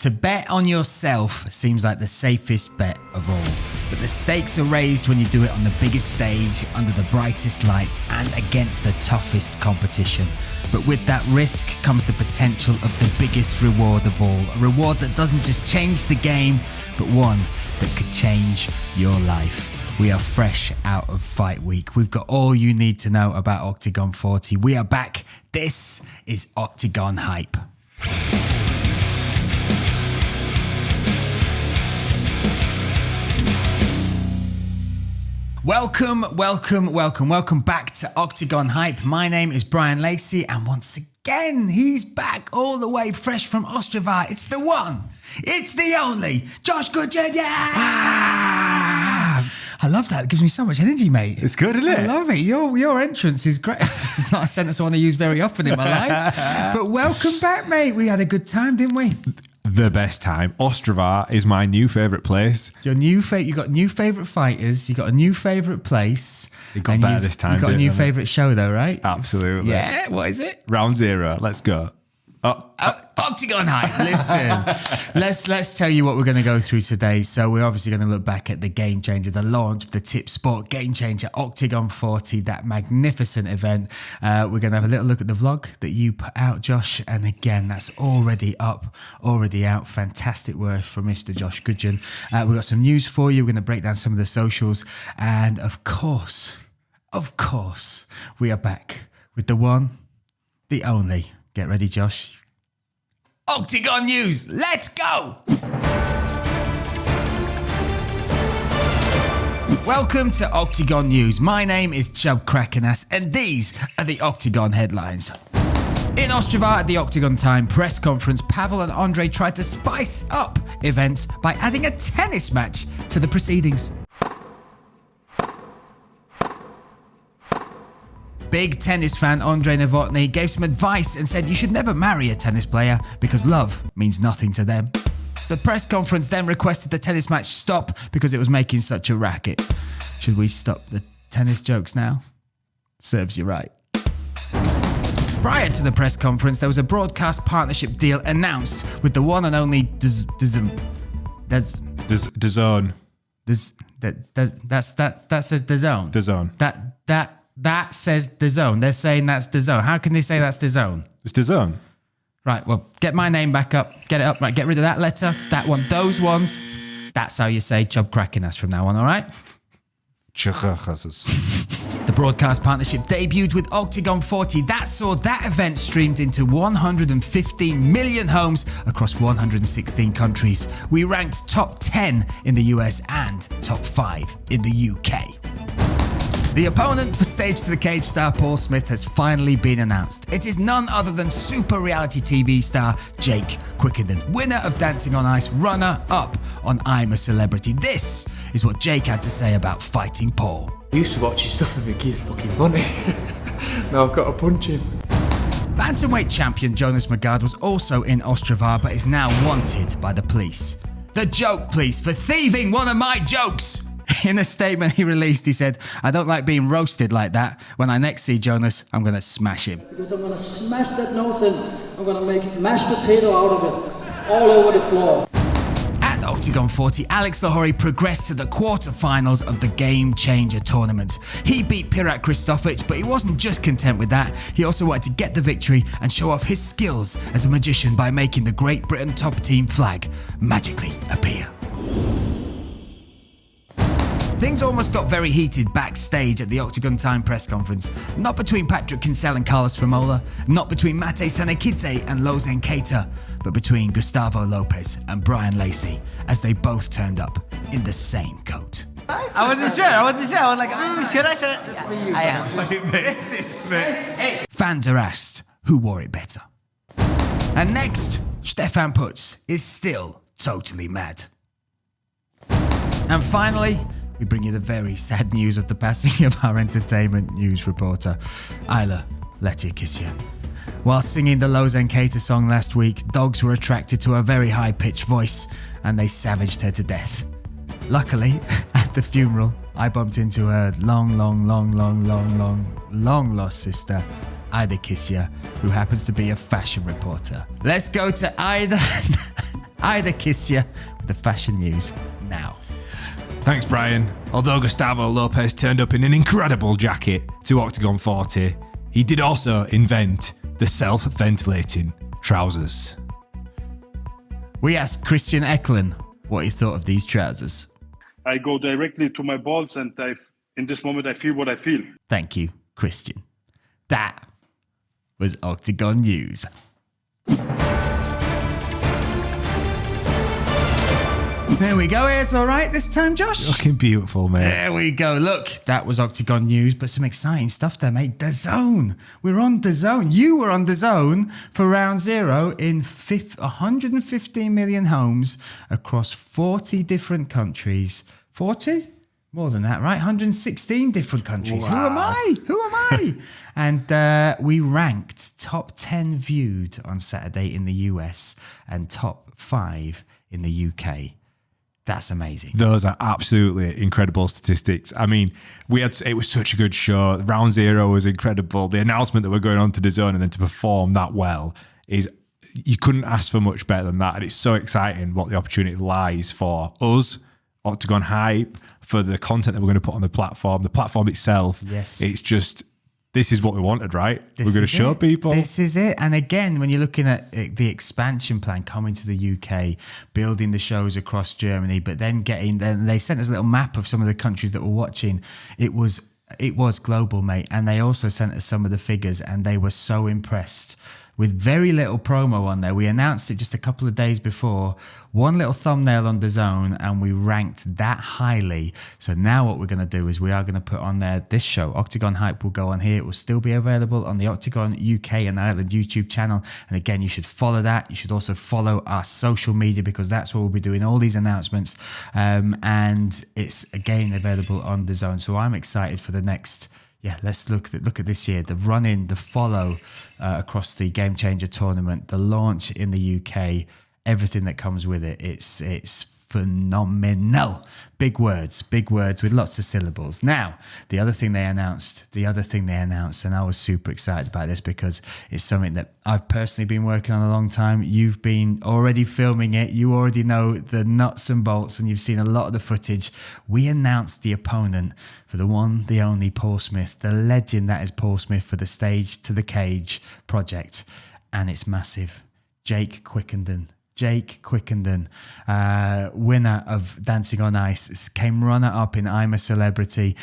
To bet on yourself seems like the safest bet of all. But the stakes are raised when you do it on the biggest stage, under the brightest lights, and against the toughest competition. But with that risk comes the potential of the biggest reward of all. A reward that doesn't just change the game, but one that could change your life. We are fresh out of fight week. We've got all you need to know about Oktagon 40. We are back. This is Oktagon Hype. Welcome back to Oktagon Hype. My name is Bryan Lacey, and once again, he's back all the way fresh from Ostrava. It's the one, it's the only, Josh Gudgeon. Yeah! I love that. It gives me so much energy, mate. It's good, isn't it? I love it. Your entrance is great. It's not a sentence I want to use very often in my life. But welcome back, mate. We had a good time, didn't we? The best time. Ostrava is my new favourite place. You got new favourite fighters. You got a new favourite place. It got better this time. You got a new favourite show, though, right? Absolutely. Yeah. What is it? Round zero. Let's go. Oktagon Hype. Listen, let's tell you what we're going to go through today. So we're obviously going to look back at the Game Changer, the launch of the TipSport Gamechanger Oktagon 40, that magnificent event. We're going to have a little look at the vlog that you put out, Josh. And again, that's already up, already out. Fantastic work from Mr. Josh Gudgeon. We've got some news for you. We're going to break down some of the socials. And of course, we are back with the one, the only. Get ready, Josh. Oktagon News, let's go! Welcome to Oktagon News. My name is JAKE QUICKENDEN, and these are the Oktagon headlines. In Ostrava at the Oktagon Time press conference, Pavel and Andre tried to spice up events by adding a tennis match to the proceedings. Big tennis fan Andre Novotny gave some advice and said you should never marry a tennis player because love means nothing to them. The press conference then requested the tennis match stop because it was making such a racket. Should we stop the tennis jokes now? Serves you right. Prior to the press conference, there was a broadcast partnership deal announced with the one and only DAZN. That says DAZN. DAZN. That says DAZN. They're saying that's DAZN. How can they say that's DAZN? It's DAZN. Right, well, get my name back up. Get it up, right? Get rid of that letter, that one, those ones. That's how you say JAKE QUICKENDEN from now on, all right? The broadcast partnership debuted with Oktagon 40. That saw that event streamed into 115 million homes across 116 countries. We ranked top 10 in the US and top 5 in the UK. The opponent for Stage to the Cage star Paul Smith has finally been announced. It is none other than super reality TV star JAKE QUICKENDEN, winner of Dancing on Ice, runner-up on I'm a Celebrity. This is what Jake had to say about fighting Paul. I used to watch his stuff and think he's fucking funny. Now I've got to punch him. Bantamweight champion Jonas Magard was also in Ostrava but is now wanted by the police. The joke police for thieving one of my jokes! In a statement he released, he said, "I don't like being roasted like that. When I next see Jonas, I'm going to smash him." Because I'm going to smash that nose in. I'm going to make mashed potato out of it, all over the floor. At Oktagon 40, Alex Lahori progressed to the quarterfinals of the Game Changer tournament. He beat Pirat Kristofic, but he wasn't just content with that. He also wanted to get the victory and show off his skills as a magician by making the Great Britain top team flag magically appear. Things almost got very heated backstage at the Oktagon Time press conference. Not between Patrick Kinsella and Carlos Famola, not between Mate Sanakidze and Lozen Keita, but between Gustavo Lopez and Bryan Lacey, as they both turned up in the same coat. I wasn't sure. I was like, should I? Just for you. I am. This is hey. Fans are asked who wore it better. And next, Stefan Putz is still totally mad. And finally, we bring you the very sad news of the passing of our entertainment news reporter, Ayla Letiakisya. While singing the Lozen Keita song last week, dogs were attracted to her very high-pitched voice and they savaged her to death. Luckily, at the funeral, I bumped into her long lost sister, Ida Kisya, who happens to be a fashion reporter. Let's go to Ida Ida kiss you with the fashion news now. Thanks, Bryan. Although Gustavo Lopez turned up in an incredible jacket to Oktagon 40, he did also invent the self-ventilating trousers. We asked Christian Eklund what he thought of these trousers. I go directly to my balls, and in this moment I feel what I feel. Thank you, Christian. That was Oktagon News. There we go. It's all right this time, Josh. Looking beautiful, mate. There we go. Look, that was Oktagon News, but some exciting stuff there, mate. DAZN. We're on DAZN. You were on DAZN for round zero in 115 million homes across 40 different countries. 40? More than that, right? 116 different countries. Wow. Who am I? And we ranked top 10 viewed on Saturday in the US and top 5 in the UK. That's amazing. Those are absolutely incredible statistics. I mean, it was such a good show. Round zero was incredible. The announcement that we're going on to DAZN and then to perform that well is, you couldn't ask for much better than that. And it's so exciting what the opportunity lies for us, Oktagon Hype, for the content that we're going to put on the platform itself. Yes. It's just, this is what we wanted, right? We're going to show people. This is it. And again, when you're looking at the expansion plan coming to the UK, building the shows across Germany, but then they sent us a little map of some of the countries that we're watching. It was global, mate. And they also sent us some of the figures, and they were so impressed with very little promo on there. We announced it just a couple of days before, one little thumbnail on DAZN, and we ranked that highly. So now what we're going to do is we are going to put on there this show. Oktagon Hype will go on here. It will still be available on the Oktagon UK and Ireland YouTube channel. And again, you should follow that. You should also follow our social media, because that's where we'll be doing all these announcements. And it's, again, available on DAZN. So I'm excited for the next... Yeah, let's look at this year. The run-in, the follow across the Game Changer tournament, the launch in the UK, everything that comes with it. It's phenomenal. Big words with lots of syllables. Now, the other thing they announced, and I was super excited about this because it's something that I've personally been working on a long time. You've been already filming it. You already know the nuts and bolts, and you've seen a lot of the footage. We announced the opponent for the one, the only Paul Smith, the legend that is Paul Smith, for the Stage to the Cage project. And it's massive. JAKE QUICKENDEN. JAKE QUICKENDEN, winner of Dancing on Ice, came runner-up in I'm a Celebrity.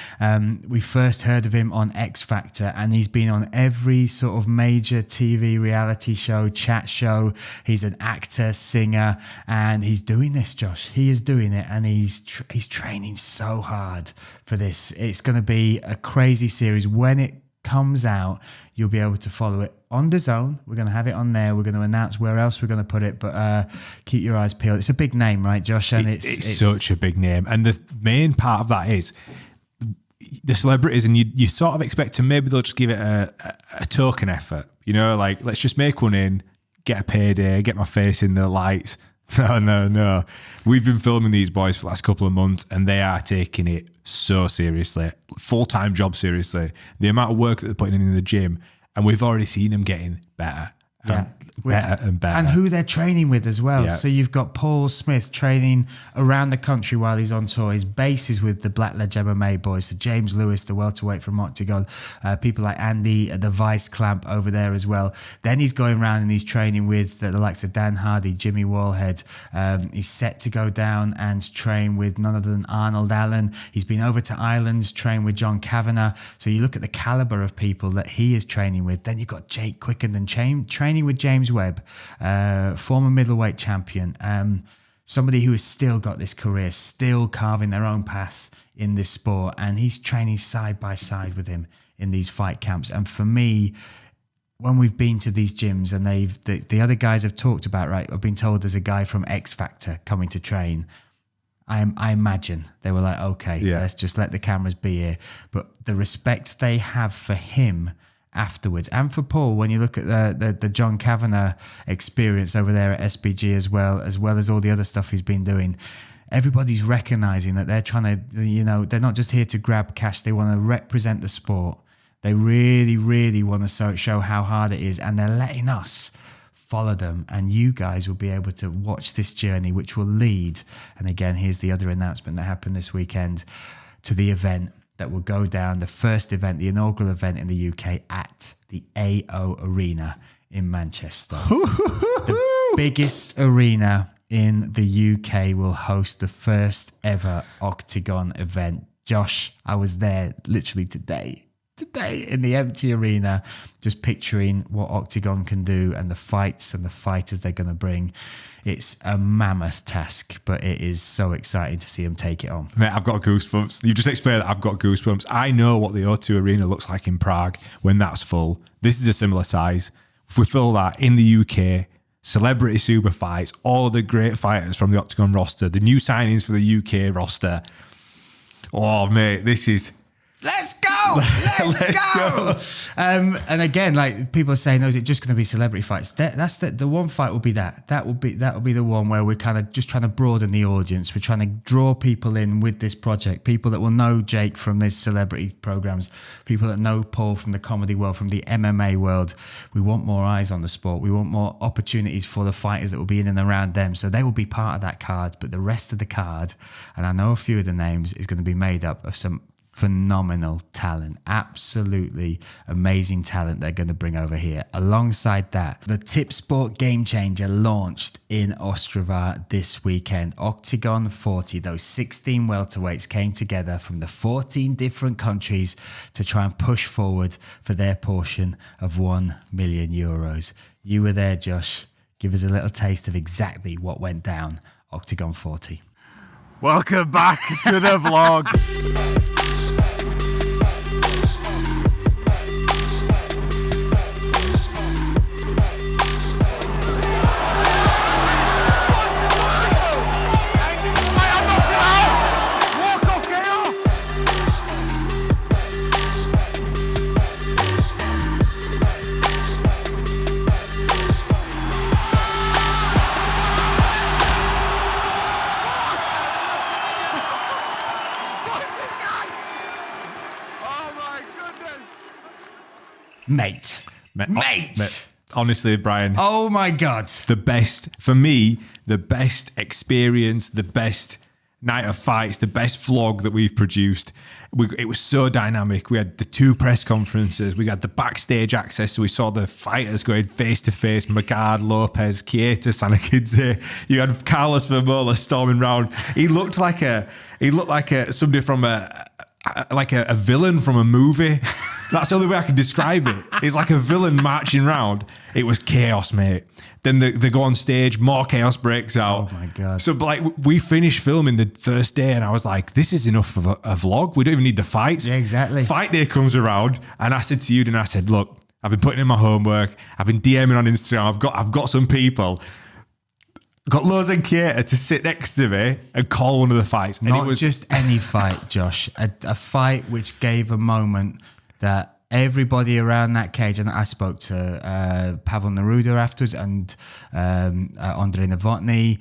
We first heard of him on X Factor, and he's been on every sort of major TV reality show, chat show. He's an actor, singer, and he's doing this, Josh. He is doing it, and he's training so hard for this. It's going to be a crazy series. When it comes out, you'll be able to follow it on DAZN. We're going to have it on there. We're going to announce where else we're going to put it, but keep your eyes peeled. It's a big name, right, Josh? And it's such a big name. And the main part of that is the celebrities, and you sort of expect to maybe they'll just give it a token effort, like, let's just make one in, get a payday, get my face in the lights. No. We've been filming these boys for the last couple of months, and they are taking it so seriously, full-time job seriously. The amount of work that they're putting in the gym, and we've already seen them getting better. Yeah. Better and better. And who they're training with as well. Yeah. So you've got Paul Smith training around the country while he's on tour. His base is with the Blackledge MMA boys. So James Lewis, the welterweight from Oktagon. People like Andy, the Vice Clamp over there as well. Then he's going around and he's training with the likes of Dan Hardy, Jimmy Wallhead. He's set to go down and train with none other than Arnold Allen. He's been over to Ireland, trained with John Kavanagh. So you look at the caliber of people that he is training with. Then you've got JAKE QUICKENDEN training with James Webb, former middleweight champion, somebody who has still got this career, still carving their own path in this sport, and he's training side by side with him in these fight camps. And for me, when we've been to these gyms and the other guys have talked about, right, I've been told there's a guy from X Factor coming to train. I imagine they were like, okay, let's just let the cameras be here. But the respect they have for him afterwards, and for Paul, when you look at the John Kavanagh experience over there at SBG as well as all the other stuff he's been doing, everybody's recognizing that they're trying to, they're not just here to grab cash, they want to represent the sport. They really, really want to show how hard it is, and they're letting us follow them, and you guys will be able to watch this journey, which will lead, and again, here's the other announcement that happened this weekend, to the event that will go down, the first event, the inaugural event in the UK at the AO Arena in Manchester. The biggest arena in the UK will host the first ever Oktagon event. Josh, I was there literally today in the empty arena, just picturing what Oktagon can do and the fights and the fighters they're going to bring. It's a mammoth task, but it is so exciting to see them take it on. Mate, I've got goosebumps. You just explained it. I've got goosebumps. I know what the O2 Arena looks like in Prague when that's full. This is a similar size. If we fill that in the UK, celebrity super fights, all the great fighters from the Oktagon roster, the new signings for the UK roster. Oh, mate, this is... Let's go! Let's go! And again, like people are saying, is it just going to be celebrity fights? That's the one fight will be that. That will be the one where we're kind of just trying to broaden the audience. We're trying to draw people in with this project. People that will know Jake from his celebrity programs. People that know Paul from the comedy world, from the MMA world. We want more eyes on the sport. We want more opportunities for the fighters that will be in and around them. So they will be part of that card. But the rest of the card, and I know a few of the names, is going to be made up of some phenomenal talent, absolutely amazing talent they're going to bring over here. Alongside that, the TipSport Gamechanger launched in Ostrava this weekend. Oktagon 40, those 16 welterweights came together from the 14 different countries to try and push forward for their portion of €1 million. You were there, Josh. Give us a little taste of exactly what went down Oktagon 40. Welcome back to the vlog. Mate. Honestly, Bryan. Oh my God. The best, for me, the best experience, the best night of fights, the best vlog that we've produced. It was so dynamic. We had the 2 press conferences. We had the backstage access. So we saw the fighters going face to face. Magard, Lopez, Kieta, Sanakidze. You had Carlos Vermola storming round. He looked like somebody from a villain from a movie. That's the only way I can describe it. It's like a villain marching round. It was chaos, mate. Then they go on stage, more chaos breaks out. Oh my God. So like we finished filming the first day and I was like, this is enough of a vlog. We don't even need the fights. Yeah, exactly. Fight day comes around and I said to you, and I said, look, I've been putting in my homework. I've been DMing on Instagram. I've got some people. Got Loz and Kieta to sit next to me and call one of the fights. And Not it was just any fight, Josh. A fight which gave a moment that everybody around that cage, and I spoke to Pavel Neruda afterwards and Andrei Novotny,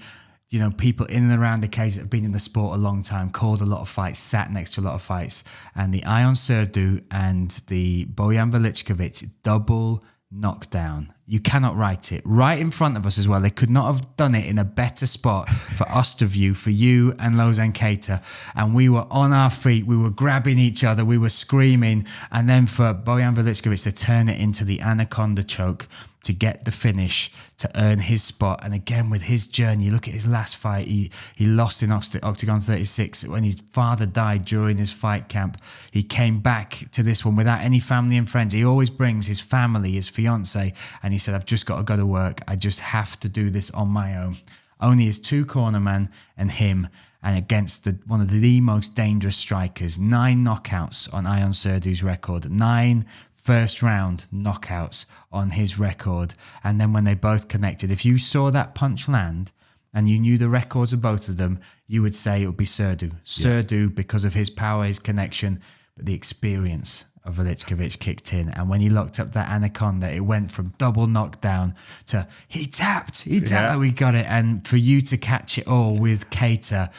you know, people in and around the cage that have been in the sport a long time, called a lot of fights, sat next to a lot of fights. And the Ion Serdu and the Bojan Veličković double knockdown. You cannot write it. Right in front of us as well. They could not have done it in a better spot for us to view, for you and Lozan Keita. And we were on our feet. We were grabbing each other. We were screaming. And then for Bojan Veličković to turn it into the anaconda choke to get the finish, to earn his spot. And again, with his journey, look at his last fight. He lost in Oktagon 36 when his father died during his fight camp. He came back to this one without any family and friends. He always brings his family, his fiance, and he said, I've just got to go to work. I just have to do this on my own. Only his 2 cornermen and him, and against one of the most dangerous strikers. 9 knockouts on Ion Serdu's record. 9 first round knockouts on his record. And then when they both connected, if you saw that punch land and you knew the records of both of them, you would say it would be Serdu. Serdu, because of his power, his connection, but the experience of Veličković kicked in. And when he locked up that anaconda, it went from double knockdown to he tapped, we got it. And for you to catch it all with Keita,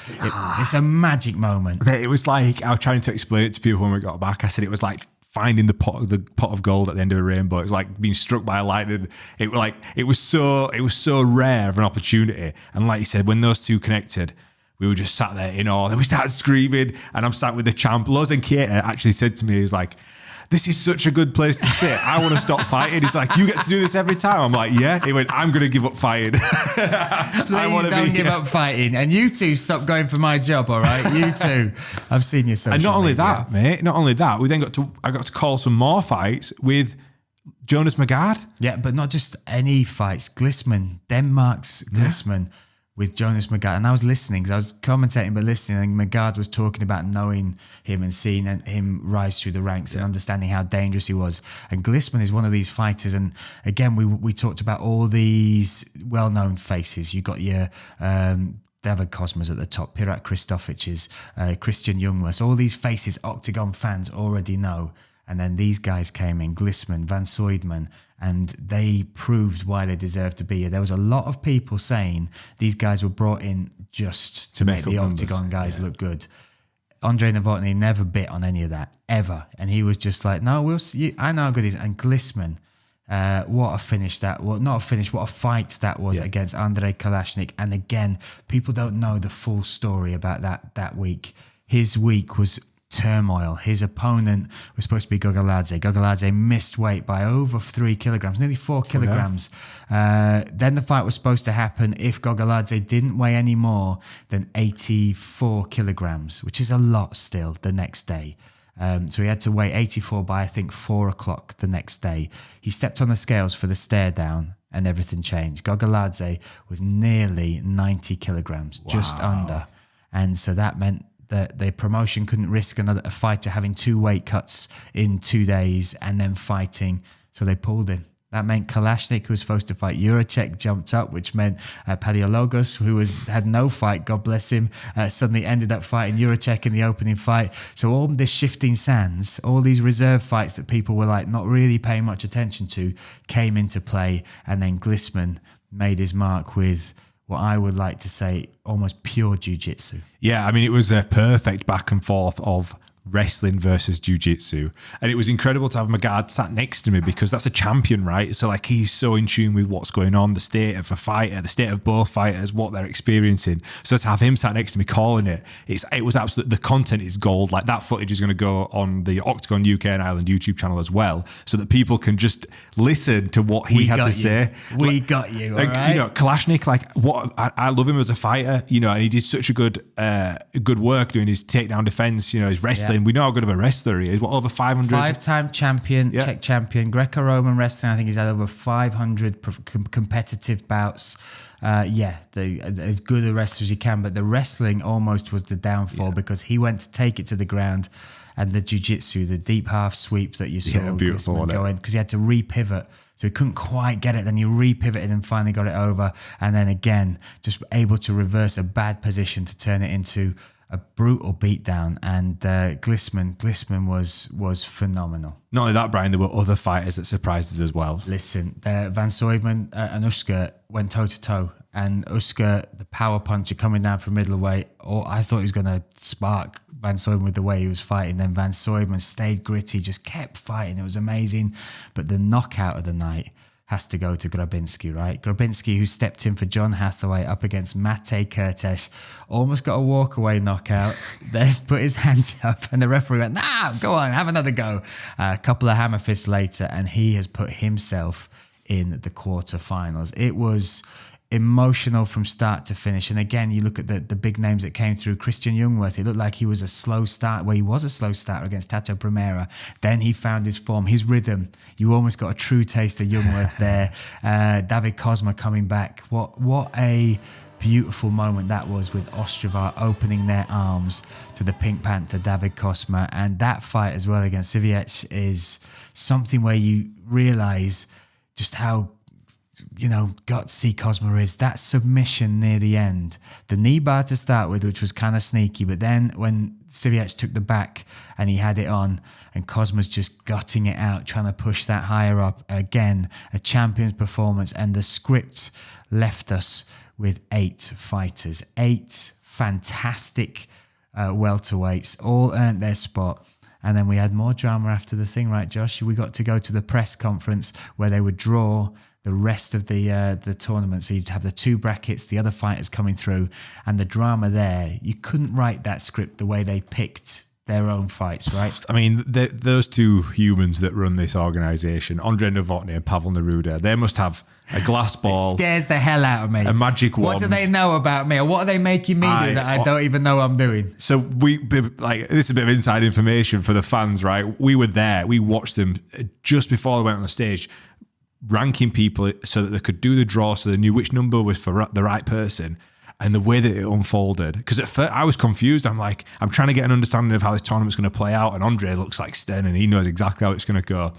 it's a magic moment. It was like, I was trying to explain it to people when we got back. I said it was like finding the pot of gold at the end of a rainbow. It's like being struck by lightning. It was so rare of an opportunity. And like you said, when those two connected, we were just sat there in awe. Then we started screaming, and I'm sat with the champ. Loz and Kate actually said to me, he was like, "This is such a good place to sit. I want to stop fighting." He's like, "You get to do this every time." I'm like, "Yeah." He went, "I'm going to give up fighting." Please don't give up fighting. And you two stop going for my job, all right? You two. I've seen your social And not only media. that, mate, not only that, I got to call some more fights with Jonas Magard. Yeah, but not just any fights. Glisman, Denmark's Glisman with Jonas Magard. And I was listening because I was commentating but listening, and Magard was talking about knowing him and seeing him rise through the ranks and understanding how dangerous he was. And Glisman is one of these fighters. And again, we talked about all these well-known faces. You got your David Cosmas at the top, Pirat Christofics, Christian Youngworth, all these faces Oktagon fans already know. And then these guys came in, Glisman, Van Soydman, and they proved why they deserve to be here. There was a lot of people saying these guys were brought in just to make the Oktagon guys look good. Andre Novotny never bit on any of that, ever. And he was just like, no, we'll see. I know how good he is. And Glisman, what a finish that was. Not a finish, what a fight that was against Andrei Kalashnik. And again, people don't know the full story about that week. His week was turmoil. His opponent was supposed to be Gogoladze. Gogoladze missed weight by over 3 kilograms, nearly 4 kilograms. Then the fight was supposed to happen if Gogoladze didn't weigh any more than 84 kilograms, which is a lot still the next day. So he had to weigh 84 by, I think, 4 o'clock the next day. He stepped on the scales for the stare down and everything changed. Gogoladze was nearly 90 kilograms, just under. And so that meant that the promotion couldn't risk a fighter having 2 weight cuts in 2 days and then fighting. So they pulled him. That meant Kalashnik, who was supposed to fight Juracek, jumped up, which meant Paleologos, who had no fight, God bless him, suddenly ended up fighting Juracek in the opening fight. So all this shifting sands, all these reserve fights that people were like not really paying much attention to, came into play. And then Glisman made his mark with what I would like to say almost pure jiu-jitsu. Yeah, I mean, it was a perfect back and forth of wrestling versus jiu-jitsu. And it was incredible to have Magard sat next to me because that's a champion, right? So like he's so in tune with what's going on, the state of a fighter, the state of both fighters, what they're experiencing. So to have him sat next to me calling it, it was absolutely, the content is gold. Like that footage is going to go on the Oktagon UK and Ireland YouTube channel as well, so that people can just listen to what he had to say. We got you, all right? You know, Kalashnik, like what I love him as a fighter, you know, and he did such a good work doing his takedown defense, you know, his wrestling. We know how good of a wrestler he is. What, over 500? 5-time champion, Czech champion, Greco-Roman wrestling. I think he's had over 500 competitive bouts. As good a wrestler as you can, but the wrestling almost was the downfall because he went to take it to the ground, and the jiu-jitsu, the deep half sweep that you saw beautiful going, because he had to re-pivot. So he couldn't quite get it. Then he re-pivoted and finally got it over. And then again, just able to reverse a bad position to turn it into a brutal beatdown. And Glisman was phenomenal. Not only that, Brian, there were other fighters that surprised us as well. Listen, Van Soydman and Usker went toe-to-toe. And Usker, the power puncher coming down from middleweight, I thought he was going to spark Van Soydman with the way he was fighting. Then Van Soydman stayed gritty, just kept fighting. It was amazing. But the knockout of the night has to go to Grabinski, right? Grabinski, who stepped in for John Hathaway up against Mate Kurtesh, almost got a walk-away knockout, then put his hands up, and the referee went, nah, go on, have another go. A couple of hammer fists later, and he has put himself in the quarterfinals. It was emotional from start to finish. And again, you look at the big names that came through. Christian Youngworth, it looked like he was a slow start. Well, he was a slow starter against Tato Primera. Then he found his form, his rhythm. You almost got a true taste of Youngworth there. David Cosma coming back. What a beautiful moment that was, with Ostrava opening their arms to the Pink Panther, David Cosma. And that fight as well against Siviec is something where you realize just how, you know, gutsy Cosma is. That submission near the end, the knee bar to start with, which was kind of sneaky, but then when Siviec took the back and he had it on, and Cosma's just gutting it out, trying to push that higher up. Again, a champion's performance, and the script left us with 8 fighters, 8 fantastic welterweights, all earned their spot. And then we had more drama after the thing, right, Josh? We got to go to the press conference where they would draw the rest of the tournament. So you'd have the 2 brackets, the other fighters coming through, and the drama there. You couldn't write that script the way they picked their own fights, right? I mean, those 2 humans that run this organisation, Andre Novotny and Pavel Neruda, they must have a glass ball. It scares the hell out of me. A magic wand. What do they know about me? Or what are they making me do that I don't even know I'm doing? So this is a bit of inside information for the fans, right? We were there. We watched them just before they went on the stage, ranking people so that they could do the draw, so they knew which number was for the right person. And the way that it unfolded, because at first I was confused. I'm trying to get an understanding of how this tournament's going to play out. And Andre looks like Sten, and he knows exactly how it's going to go.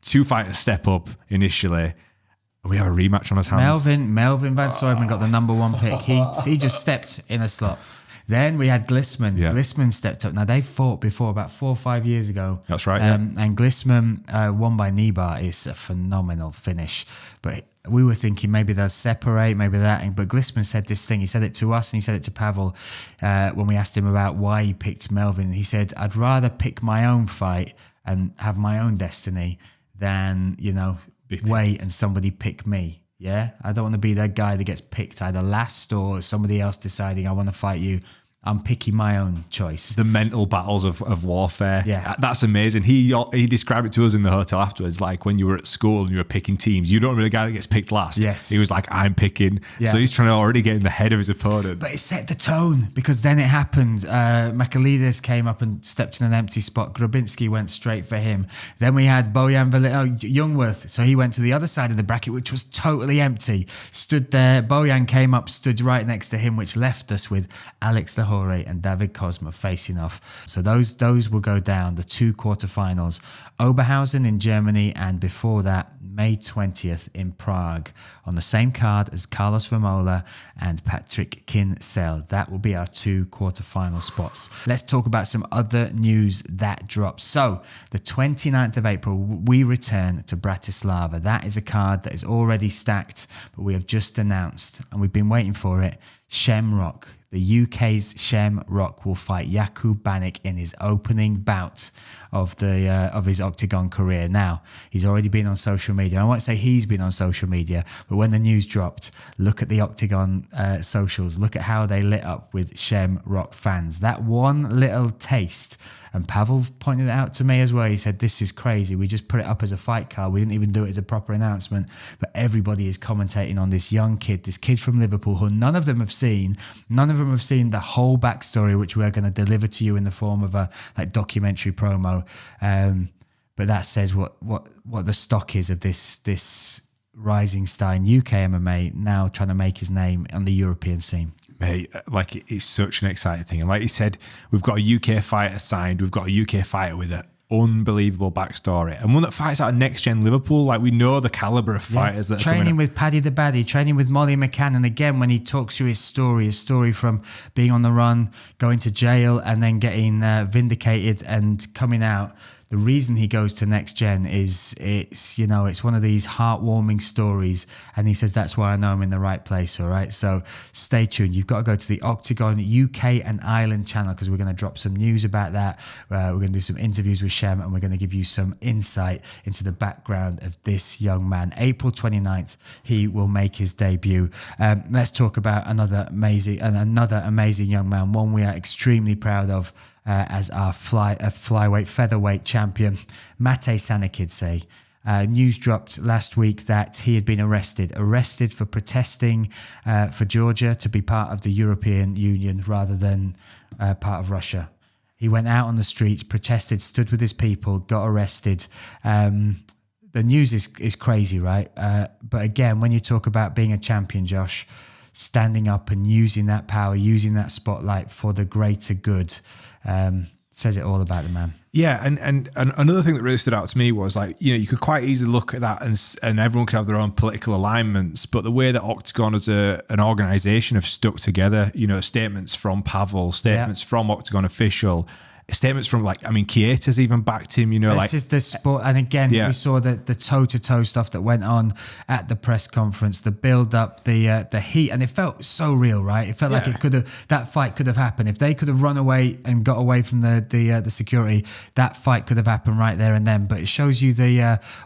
2 fighters step up initially, and we have a rematch on his hands. Melvin Van Soyman got the number 1 pick. He just stepped in a slot. Then we had Glissman. Yeah. Glissman stepped up. Now, they fought before about 4 or 5 years ago. That's right, yeah. And Glissman won by knee bar. Is a phenomenal finish. But we were thinking maybe they'll separate, maybe that. But Glissman said this thing. He said it to us and he said it to Pavel when we asked him about why he picked Melvin. He said, I'd rather pick my own fight and have my own destiny than, wait and somebody pick me. Yeah, I don't want to be that guy that gets picked either last or somebody else deciding I want to fight you. I'm picking my own choice. The mental battles of warfare. Yeah. That's amazing. He described it to us in the hotel afterwards, like when you were at school and you were picking teams. You don't remember the guy that gets picked last. Yes. He was like, I'm picking. Yeah. So he's trying to already get in the head of his opponent. But it set the tone because then it happened. Makalides came up and stepped in an empty spot. Grabinski went straight for him. Then we had Bojan Youngworth. So he went to the other side of the bracket, which was totally empty. Stood there. Bojan came up, stood right next to him, which left us with Alex Lahore and David Kozma facing off. So those will go down, the 2 quarterfinals. Oberhausen in Germany, and before that, May 20th in Prague, on the same card as Carlos Vermola and Patrick Kinsell. That will be our 2 quarterfinal spots. Let's talk about some other news that dropped. So the 29th of April, we return to Bratislava. That is a card that is already stacked, but we have just announced, and we've been waiting for it, Shamrock. The UK's Shamrock will fight Jakub Banik in his opening bout of his Oktagon career. Now, he's already been on social media. I won't say he's been on social media, but when the news dropped, look at the Oktagon socials. Look at how they lit up with Shamrock fans. That one little taste. And Pavel pointed it out to me as well. He said, this is crazy. We just put it up as a fight card. We didn't even do it as a proper announcement. But everybody is commentating on this young kid, this kid from Liverpool, who none of them have seen. None of them have seen the whole backstory, which we're going to deliver to you in the form of a documentary promo. But that says what the stock is of this rising star in UK MMA, now trying to make his name on the European scene. Mate, like, it's such an exciting thing. And like you said, we've got a UK fighter signed. We've got a UK fighter with an unbelievable backstory. And one that fights out of next-gen Liverpool. Like, we know the calibre of fighters that are training with Paddy the Baddy, training with Molly McCann. And again, when he talks through his story from being on the run, going to jail, and then getting vindicated and coming out. The reason he goes to Next Gen is it's one of these heartwarming stories, and he says that's why I know I'm in the right place. All right, so stay tuned. You've got to go to the Oktagon UK and Ireland channel because we're going to drop some news about that. We're going to do some interviews with Shem, and we're going to give you some insight into the background of this young man. April 29th, he will make his debut. Let's talk about another amazing young man, one we are extremely proud of. As our flyweight featherweight champion, Mate Sanakidze. News dropped last week that he had been arrested for protesting for Georgia to be part of the European Union rather than part of Russia. He went out on the streets, protested, stood with his people, got arrested. The news is crazy, right? But again, when you talk about being a champion, Josh, standing up and using that power, using that spotlight for the greater good, says it all about the man. Yeah, and another thing that really stood out to me was, like, you could quite easily look at that and everyone could have their own political alignments, but the way that Oktagon as an organisation have stuck together, statements from Pavel, statements from Oktagon official, statements from Kieta's even backed him, This is the sport. And again, we saw the toe-to-toe stuff that went on at the press conference, the build-up, the heat, and it felt so real, right? It felt like that fight could have happened. If they could have run away and got away from the security, that fight could have happened right there and then. But it shows you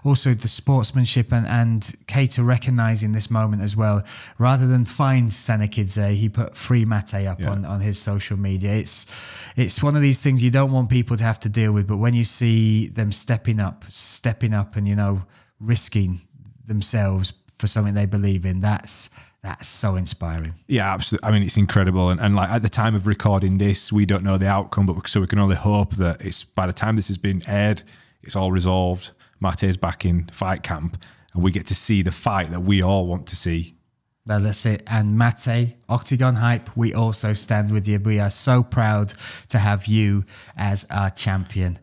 also the sportsmanship and Keita recognizing this moment as well. Rather than find Senekidze, he put free Mate up on his social media. It's one of these things you don't want people to have to deal with, but when you see them stepping up and, risking themselves for something they believe in, that's so inspiring. Yeah, absolutely. I mean, it's incredible. And like at the time of recording this, we don't know the outcome, but so we can only hope that by the time this has been aired, it's all resolved. Mate's back in fight camp and we get to see the fight that we all want to see. Well, that's it. And Mate, Oktagon Hype, we also stand with you. We are so proud to have you as our champion.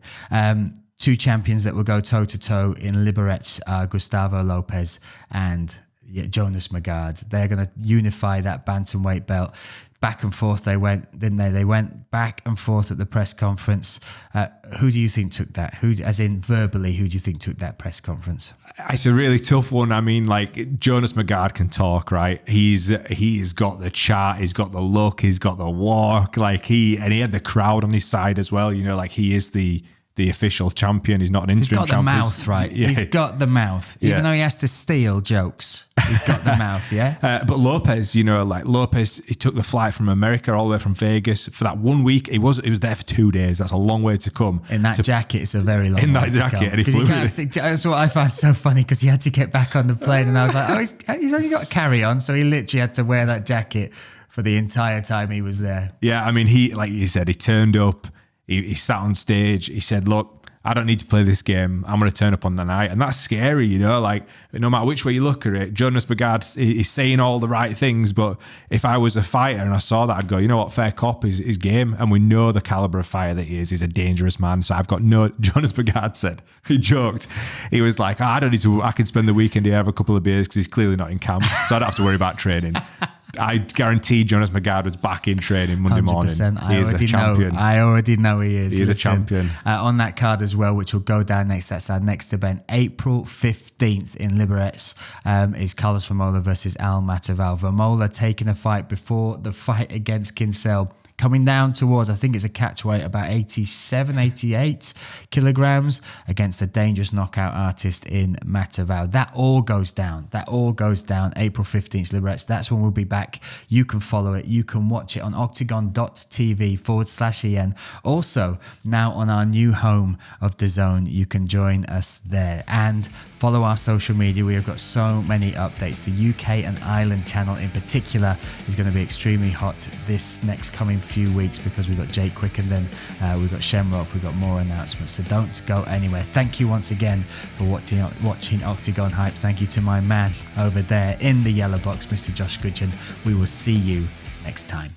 Two champions that will go toe-to-toe in Liberec are Gustavo Lopez and Jonas Magard. They're going to unify that bantamweight belt. Back and forth they went, didn't they? They went back and forth at the press conference. Who do you think took that? As in verbally, who do you think took that press conference? It's a really tough one. I mean, like Jonas Magard can talk, right? He's got the chat, he's got the look, he's got the walk. He had the crowd on his side as well. He is the official champion. He's not an interim champion. He's got the mouth, right? Yeah. He's got the mouth. Even though he has to steal jokes, he's got the mouth, yeah? But Lopez, Lopez, he took the flight from America all the way from Vegas. For that 1 week, he was there for 2 days. That's a long way to come. In that jacket, it's a very long way to come. In that jacket, and he flew. That's what I found so funny, because he had to get back on the plane, and I was like, he's only got a carry-on, so he literally had to wear that jacket for the entire time he was there. Yeah, I mean, he, like you said, he turned up. He sat on stage. He said, look, I don't need to play this game. I'm going to turn up on the night. And that's scary, like no matter which way you look at it, Jonas Magard is saying all the right things. But if I was a fighter and I saw that, I'd go, you know what, fair cop is game. And we know the caliber of fighter that he is. He's a dangerous man. So I've got Jonas Magard said, he joked. He was like, I don't need to, I can spend the weekend here, have a couple of beers because he's clearly not in camp. So I don't have to worry about training. I guarantee Jonas Magard was back in training Monday morning. He is a champion. I already know he is. He is a champion. On that card as well, which will go down next, that's our next event, April 15th in Liberec, is Carlos Vermola versus Al Mataval. Vermola taking a fight before the fight against Kinsella. Coming down towards, I think it's a catch weight, about 87, 88 kilograms against the dangerous knockout artist in Mataval. That all goes down. April 15th, Liberec. That's when we'll be back. You can follow it. You can watch it on octagon.tv/EN. Also, now on our new home of DAZN, you can join us there. And follow our social media. We have got so many updates. The UK and Ireland channel in particular is going to be extremely hot this next coming few weeks because we've got JAKE QUICKENDEN, we've got Shamrock, we've got more announcements. So don't go anywhere. Thank you once again for watching Oktagon Hype. Thank you to my man over there in the yellow box, Mr. Josh Gudgeon. We will see you next time.